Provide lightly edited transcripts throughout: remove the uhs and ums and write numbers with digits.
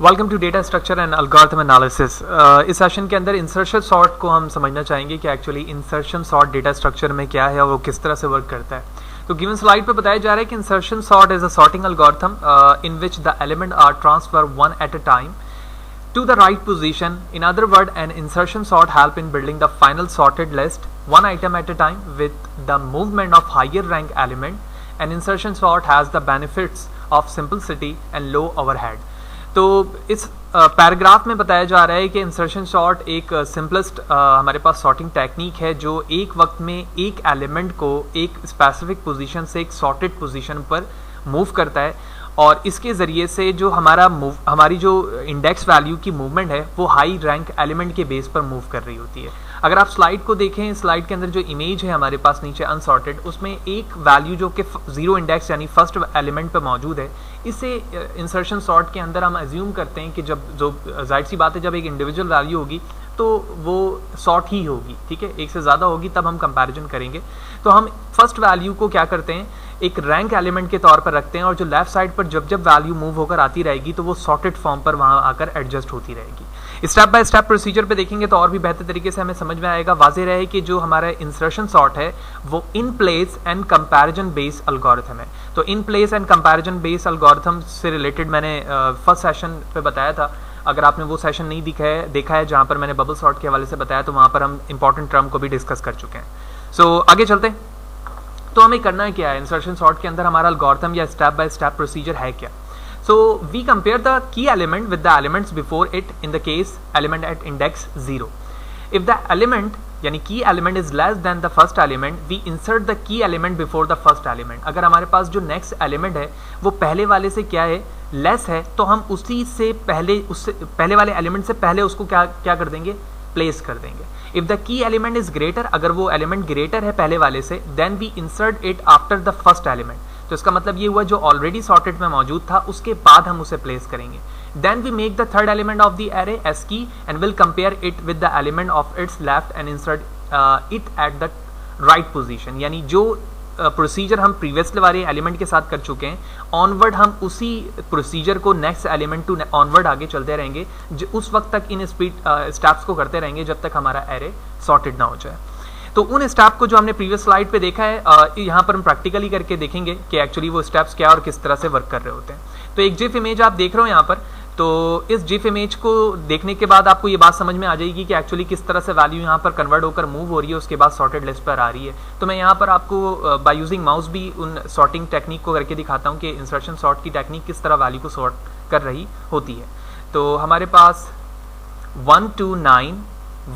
Welcome to data structure and algorithm analysis. इस session के अंदर इंसर्शन सॉर्ट को हम समझना चाहेंगे कि actually insertion sort data structure में क्या है और वो किस तरह से वर्क करता है। तो गिवन स्लाइड पे बताया जा रहा है कि insertion sort is a sorting algorithm in which the element are transfer one at a time to the right position. In other words, an insertion sort help in building the final sorted list one item at a time with the movement of higher rank element. An insertion sort has the benefits of simplicity and low overhead. तो इस paragraph में बताया जा रहा है कि insertion sort एक simplest हमारे पास सॉर्टिंग टेक्निक है जो एक वक्त में एक एलिमेंट को एक स्पेसिफिक पोजीशन से एक सॉर्टेड पोजीशन पर मूव करता है और इसके ज़रिए से जो हमारी जो इंडेक्स वैल्यू की मूवमेंट है वो हाई रैंक एलिमेंट के बेस पर मूव कर रही होती है। अगर आप स्लाइड को देखें, स्लाइड के अंदर जो इमेज है हमारे पास नीचे अनसॉर्टेड, उसमें एक वैल्यू जो कि जीरो इंडेक्स यानी फर्स्ट एलिमेंट पे मौजूद है। इसे इंसर्शन सॉर्ट के अंदर हम अज्यूम करते हैं कि जब जो जाहिर सी बात है जब एक इंडिविजुअल वैल्यू होगी तो वो सॉर्ट ही होगी, ठीक है, एक से ज़्यादा होगी तब हम कंपैरिजन करेंगे। तो हम फर्स्ट वैल्यू को क्या करते हैं, एक रैंक एलिमेंट के तौर पर रखते हैं और जो लेफ्ट साइड पर जब जब वैल्यू मूव होकर आती रहेगी तो वो सॉर्टेड फॉर्म पर वहाँ आकर एडजस्ट होती रहेगी। स्टेप बाय स्टेप प्रोसीजर पे देखेंगे तो और भी बेहतर तरीके से हमें समझ में आएगा। वाज़ेह रहे कि जो हमारा इंसर्शन सॉर्ट है वो in place and comparison based algorithm है। तो in place and comparison based algorithm से रिलेटेड मैंने फर्स्ट सेशन पे बताया था। अगर आपने वो सेशन नहीं देखा है जहाँ पर मैंने बबल सॉर्ट के हवाले से बताया तो वहाँ पर हम इंपॉर्टेंट टर्म को भी डिस्कस कर चुके हैं। सो आगे चलते हैं। तो हमें करना है क्या है, इंसर्शन सॉर्ट के अंदर हमारा एल्गोरिथम या स्टेप बाय स्टेप प्रोसीजर है क्या। So we compare the key element with the elements before it in the case element at index 0। If the element यानी key element is less than the first element we insert the key element before the first element. अगर हमारे पास जो next element है वो पहले वाले से क्या है, लेस है, तो हम उसी से पहले वाले एलिमेंट से पहले उसको क्या कर देंगे, प्लेस कर देंगे। If the key element is greater, अगर वो एलिमेंट ग्रेटर है पहले वाले से, then we insert it after the first element. तो इसका मतलब ये हुआ जो ऑलरेडी सॉर्टेड में मौजूद था उसके बाद हम उसे प्लेस करेंगे। Then we make the third element of the array as key and will compare it with the element of its left and insert it at the right position. यानी जो प्रोसीजर हम प्रीवियस वाले element के साथ कर चुके हैं, onward हम उसी प्रोसीजर को नेक्स्ट एलिमेंट टू ऑनवर्ड आगे चलते रहेंगे, उस वक्त तक इन स्टेप्स को करते रहेंगे जब तक हमारा एरे सॉर्टेड ना हो जाए। तो उन स्टेप को जो हमने प्रीवियस स्लाइड पे देखा है यहाँ पर हम प्रैक्टिकली करके देखेंगे कि एक्चुअली वो स्टेप्स क्या और किस तरह से वर्क कर रहे होते हैं। तो एक जिफ इमेज आप देख रहे हो यहाँ पर, तो इस जिफ इमेज को देखने के बाद आपको ये बात समझ में आ जाएगी कि एक्चुअली किस तरह से वैल्यू यहाँ पर कन्वर्ट होकर मूव हो रही है, उसके बाद सॉर्टेड लिस्ट पर आ रही है। तो मैं यहाँ पर आपको बाय यूजिंग माउस भी उन सॉर्टिंग टेक्निक को करके दिखाता हूँ कि इंसर्शन सॉर्ट की टेक्निक किस तरह वैल्यू को सॉर्ट कर रही होती है। तो हमारे पास 1 2 9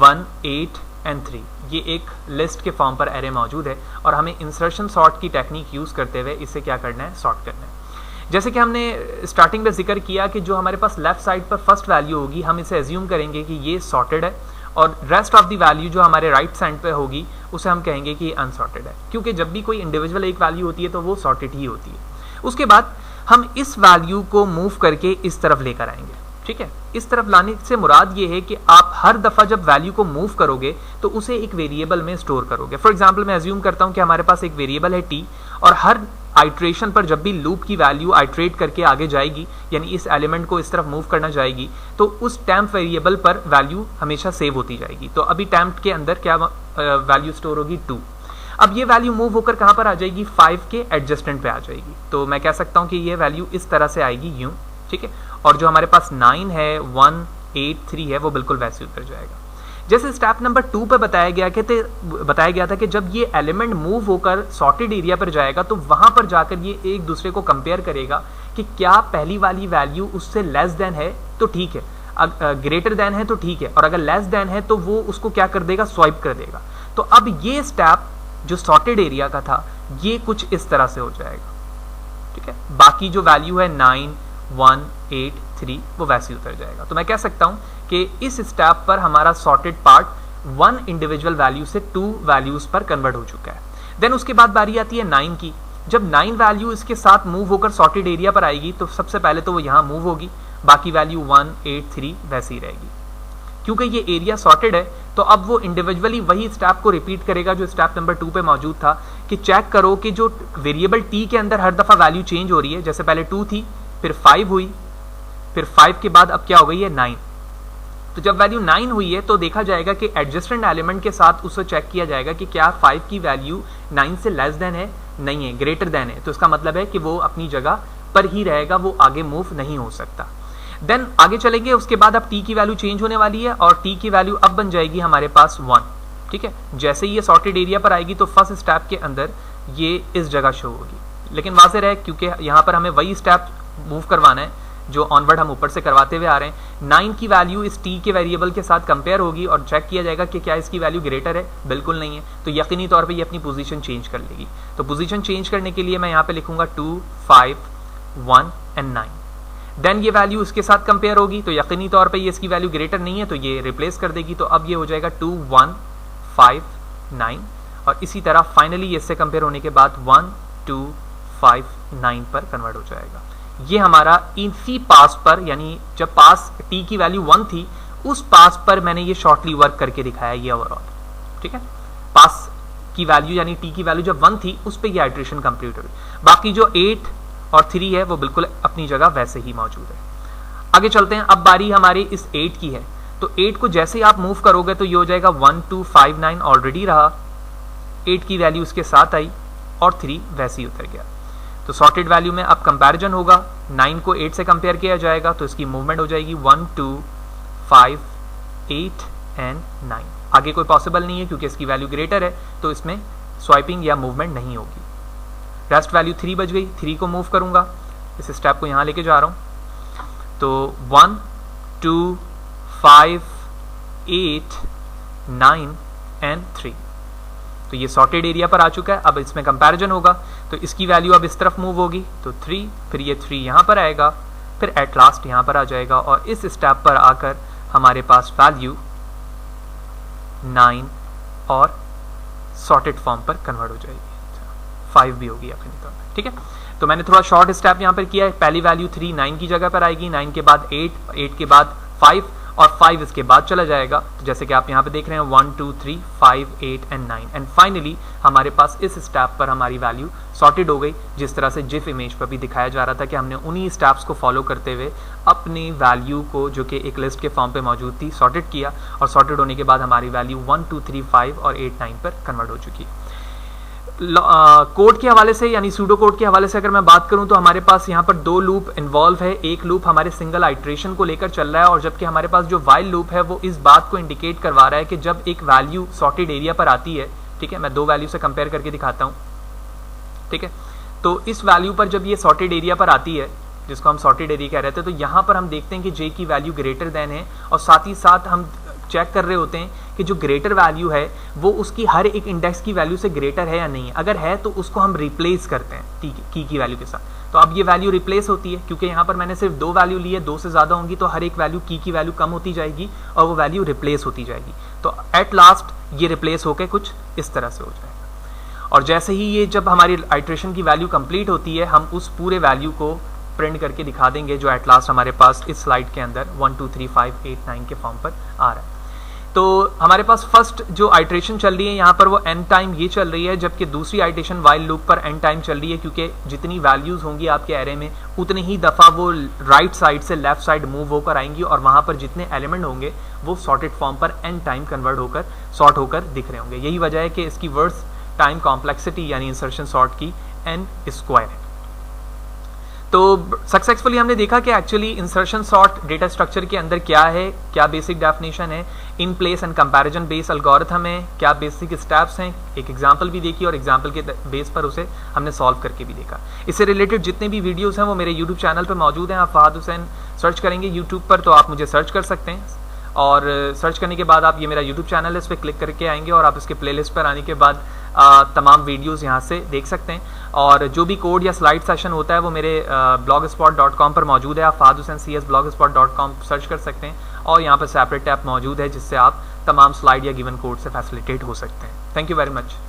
1 8 एंड 3 ये एक लिस्ट के फॉर्म पर एरे मौजूद है और हमें इंसर्शन सॉर्ट की टेक्निक यूज़ करते हुए इसे क्या करना है, सॉर्ट करना है। जैसे कि हमने स्टार्टिंग में जिक्र किया कि जो हमारे पास लेफ्ट साइड पर फर्स्ट वैल्यू होगी हम इसे एज्यूम करेंगे कि ये सॉर्टेड है और रेस्ट ऑफ द वैल्यू जो हमारे राइट साइड पे होगी उसे हम कहेंगे कि अनसॉर्टेड है, क्योंकि जब भी कोई इंडिविजुअल एक वैल्यू होती है तो वो सॉर्टेड ही होती है। उसके बाद हम इस वैल्यू को मूव करके इस तरफ लेकर आएंगे, ठीक है। इस तरफ लाने से मुराद ये है कि आप हर दफ़ा जब वैल्यू को मूव करोगे तो उसे एक वेरिएबल में स्टोर करोगे। फॉर एग्जांपल मैं अज्यूम करता हूँ कि हमारे पास एक वेरिएबल है टी और हर आइट्रेशन पर जब भी लूप की वैल्यू आइट्रेट करके आगे जाएगी यानी इस एलिमेंट को इस तरफ मूव करना जाएगी तो उस टैम्प वेरिएबल पर वैल्यू हमेशा सेव होती जाएगी। तो अभी टैम्प के अंदर क्या वैल्यू स्टोर होगी, 2। अब ये वैल्यू मूव होकर कहाँ पर आ जाएगी, 5 के एडजस्टेंट पे आ जाएगी। तो मैं कह सकता हूँ कि ये वैल्यू इस तरह से आएगी यूँ, ठीक है। और जो हमारे पास 9 है 1 8 3 है वो बिल्कुल वैसे उतर जाएगा। जैसे स्टेप नंबर 2 पे बताया गया था कि जब ये एलिमेंट मूव होकर सॉर्टेड एरिया पर जाएगा तो वहां पर जाकर ये एक दूसरे को कंपेयर करेगा कि क्या पहली वाली वैल्यू उससे लेस देन है तो ठीक है, ग्रेटर देन है तो ठीक है, और अगर लेस देन है तो वो उसको क्या कर देगा, स्वाइप कर देगा। तो अब ये स्टेप जो सॉर्टेड एरिया का था ये कुछ इस तरह से हो जाएगा, ठीक है। बाकी जो वैल्यू है 9 1 8 3 वो वैसे उतर जाएगा। तो मैं कह सकता हूं कि इस स्टेप पर हमारा सॉर्टेड पार्ट 1 इंडिविजुअल वैल्यू से 2 वैल्यूज पर कन्वर्ट हो चुका है। देन उसके बाद बारी आती है 9 की। जब 9 वैल्यू इसके साथ मूव होकर सॉर्टेड एरिया पर आएगी तो सबसे पहले तो वो यहाँ मूव होगी, बाकी वैल्यू 1 8 3 वैसी रहेगी। क्योंकि ये एरिया सॉर्टेड है तो अब वो इंडिविजुअली वही स्टेप को रिपीट करेगा जो स्टेप नंबर 2 पे मौजूद था कि चेक करो कि जो वेरिएबल टी के अंदर हर दफा वैल्यू चेंज हो रही है, जैसे पहले 2 थी फिर 5 हुई फिर 5 के बाद अब क्या हो गई है 9। तो जब वैल्यू 9 हुई है तो देखा जाएगा कि एडजस्टेंट एलिमेंट के साथ उसको चेक किया जाएगा कि क्या 5 की वैल्यू 9 से लेस देन है, नहीं है, ग्रेटर देन है। तो इसका मतलब है कि वो अपनी जगह पर ही रहेगा, वो आगे मूव नहीं हो सकता। देन आगे चलेंगे, उसके बाद अब टी की वैल्यू चेंज होने वाली है और टी की वैल्यू अब बन जाएगी हमारे पास 1। ठीक है, जैसे ही ये सॉर्टेड एरिया पर आएगी तो फर्स्ट स्टेप के अंदर ये इस जगह शो होगी। लेकिन वाज़ेह रहे क्योंकि यहाँ पर हमें वही स्टेप मूव करवाना है जो ऑनवर्ड हम ऊपर से करवाते हुए आ रहे हैं। 9 की वैल्यू इस टी के वेरिएबल के साथ कंपेयर होगी और चेक किया जाएगा कि क्या इसकी वैल्यू ग्रेटर है, बिल्कुल नहीं है, तो यकीनी तौर पे ये अपनी पोजीशन चेंज कर लेगी। तो पोजीशन चेंज करने के लिए मैं यहाँ पे लिखूंगा 2, 5, 1 एंड 9। देन ये वैल्यू इसके साथ कंपेयर होगी तो यकीनी तौर पे ये इसकी वैल्यू ग्रेटर नहीं है तो ये रिप्लेस कर देगी। तो अब ये हो जाएगा 2, 1, 5, 9 और इसी तरह फाइनली इससे कंपेयर होने के बाद 1, 2, 5, 9 पर कन्वर्ट हो जाएगा। ये हमारा इसी पास पर, यानी जब पास टी की वैल्यू 1 थी उस पास पर मैंने ये शॉर्टली वर्क करके दिखाया ये ओवरऑल। ठीक है, पास की वैल्यू यानी टी की वैल्यू जब 1 थी उस पर ये आइट्रेशन कंप्लीट हुई। बाकी जो 8 और 3 है वो बिल्कुल अपनी जगह वैसे ही मौजूद है। आगे चलते हैं, अब बारी हमारी इस 8 की है। तो 8 को जैसे ही आप मूव करोगे तो ये हो जाएगा 1, 2, 5, 9 ऑलरेडी रहा, 8 की वैल्यू उसके साथ आई और 3 वैसे ही उतर गया। तो सॉर्टेड वैल्यू में अब कंपैरिजन होगा, 9 को 8 से कंपेयर किया जाएगा तो इसकी मूवमेंट हो जाएगी 1, 2, 5, 8 एंड 9। आगे कोई पॉसिबल नहीं है क्योंकि इसकी वैल्यू ग्रेटर है तो इसमें स्वाइपिंग या मूवमेंट नहीं होगी। रेस्ट वैल्यू 3 बच गई, 3 को मूव करूंगा, इस स्टेप को यहां लेके जा रहा हूं। तो 1, 2, 5, 8, 9 एंड 3। तो ये सॉर्टेड एरिया पर आ चुका है। अब इसमें कंपैरिजन होगा तो इसकी वैल्यू अब इस तरफ मूव होगी तो 3, फिर ये 3 यहां पर आएगा, फिर एट लास्ट यहां पर आ जाएगा और इस स्टेप पर आकर हमारे पास वैल्यू 9 और सॉर्टेड फॉर्म पर कन्वर्ट हो जाएगी, 5 भी होगी अपनी तौर पर। ठीक है, तो मैंने थोड़ा शॉर्ट स्टेप यहां पर किया है। पहली वैल्यू 3 9 की जगह पर आएगी, 9 के बाद 8, 8 के बाद 5 और 5 इसके बाद चला जाएगा। तो जैसे कि आप यहाँ पे देख रहे हैं 1, 2, 3, 5, 8 एंड 9 एंड फाइनली हमारे पास इस स्टेप पर हमारी वैल्यू सॉर्टेड हो गई, जिस तरह से जिफ इमेज पर भी दिखाया जा रहा था कि हमने उन्हीं स्टेप्स को फॉलो करते हुए अपनी वैल्यू को जो कि एक लिस्ट के फॉर्म पे मौजूद थी सॉर्टेड किया और सॉर्टेड होने के बाद हमारी वैल्यू 1, 2, 3, 5 और 8, 9 पर कन्वर्ट हो चुकी है। कोड के हवाले से यानी सूडो कोड के हवाले से अगर मैं बात करूं तो हमारे पास यहाँ पर 2 लूप इन्वॉल्व है। एक लूप हमारे सिंगल आइट्रेशन को लेकर चल रहा है और जबकि हमारे पास जो वाइल लूप है वो इस बात को इंडिकेट करवा रहा है कि जब एक वैल्यू सॉर्टेड एरिया पर आती है, ठीक है, मैं 2 वैल्यू से कंपेयर करके दिखाता हूँ। ठीक है, तो इस वैल्यू पर जब ये सॉर्टेड एरिया पर आती है जिसको हम सॉर्टेड एरिया कह रहे थे, तो यहाँ पर हम देखते हैं कि जे की वैल्यू ग्रेटर देन है और साथ ही साथ हम चेक कर रहे होते हैं कि जो ग्रेटर वैल्यू है वो उसकी हर एक इंडेक्स की वैल्यू से ग्रेटर है या नहीं है। अगर है तो उसको हम रिप्लेस करते हैं की वैल्यू के साथ। तो अब ये वैल्यू रिप्लेस होती है क्योंकि यहाँ पर मैंने सिर्फ 2 वैल्यू ली है, 2 से ज़्यादा होंगी तो हर एक वैल्यू की वैल्यू कम होती जाएगी और वो वैल्यू रिप्लेस होती जाएगी। तो एट लास्ट ये रिप्लेस होकर कुछ इस तरह से हो जाएगा और जैसे ही ये जब हमारी आइट्रेशन की वैल्यू कंप्लीट होती है हम उस पूरे वैल्यू को प्रिंट करके दिखा देंगे जो एट लास्ट हमारे पास इस स्लाइड के अंदर 1, 2, 3, 5, 8, 9 के फॉर्म पर आ रहा है। तो हमारे पास फर्स्ट जो आइट्रेशन चल रही है यहाँ पर वो n टाइम ये चल रही है, जबकि दूसरी आइट्रेशन वाइल लूप पर n टाइम चल रही है क्योंकि जितनी वैल्यूज होंगी आपके एरे में उतनी ही दफ़ा वो राइट साइड से लेफ्ट साइड मूव होकर आएंगी और वहाँ पर जितने एलिमेंट होंगे वो सॉर्टेड फॉर्म पर n टाइम कन्वर्ट होकर सॉर्ट होकर दिख रहे होंगे। यही वजह है कि इसकी वर्ड्स टाइम कॉम्प्लेक्सिटी यानी इंसर्शन सॉर्ट की n² है। तो सक्सेसफुली हमने देखा कि actually insertion sort data structure के अंदर क्या है, क्या बेसिक डेफिनेशन है, in place and comparison base algorithm है, क्या बेसिक स्टेप्स हैं, एक एग्जांपल भी देखी और एग्जांपल के बेस पर उसे हमने सॉल्व करके भी देखा। इससे रिलेटेड जितने भी वीडियोस हैं वो मेरे यूट्यूब चैनल पर मौजूद हैं। आप फहाद हुसैन सर्च करेंगे यूट्यूब पर तो आप मुझे सर्च कर सकते हैं और सर्च करने के बाद आप ये मेरा यूट्यूब चैनल है, इस पर क्लिक करके आएंगे और आप इसके प्लेलिस्ट पर आने के बाद तमाम वीडियोस यहाँ से देख सकते हैं और जो भी कोड या स्लाइड सेशन होता है वो मेरे blogspot.com पर मौजूद है। आप Fahad Hussain CS blogspot.com search कर सकते हैं और यहाँ पर सेपरेट टैब मौजूद है जिससे आप तमाम स्लाइड या गिवन कोड से फैसिलिटेट हो सकते हैं। Thank you very much.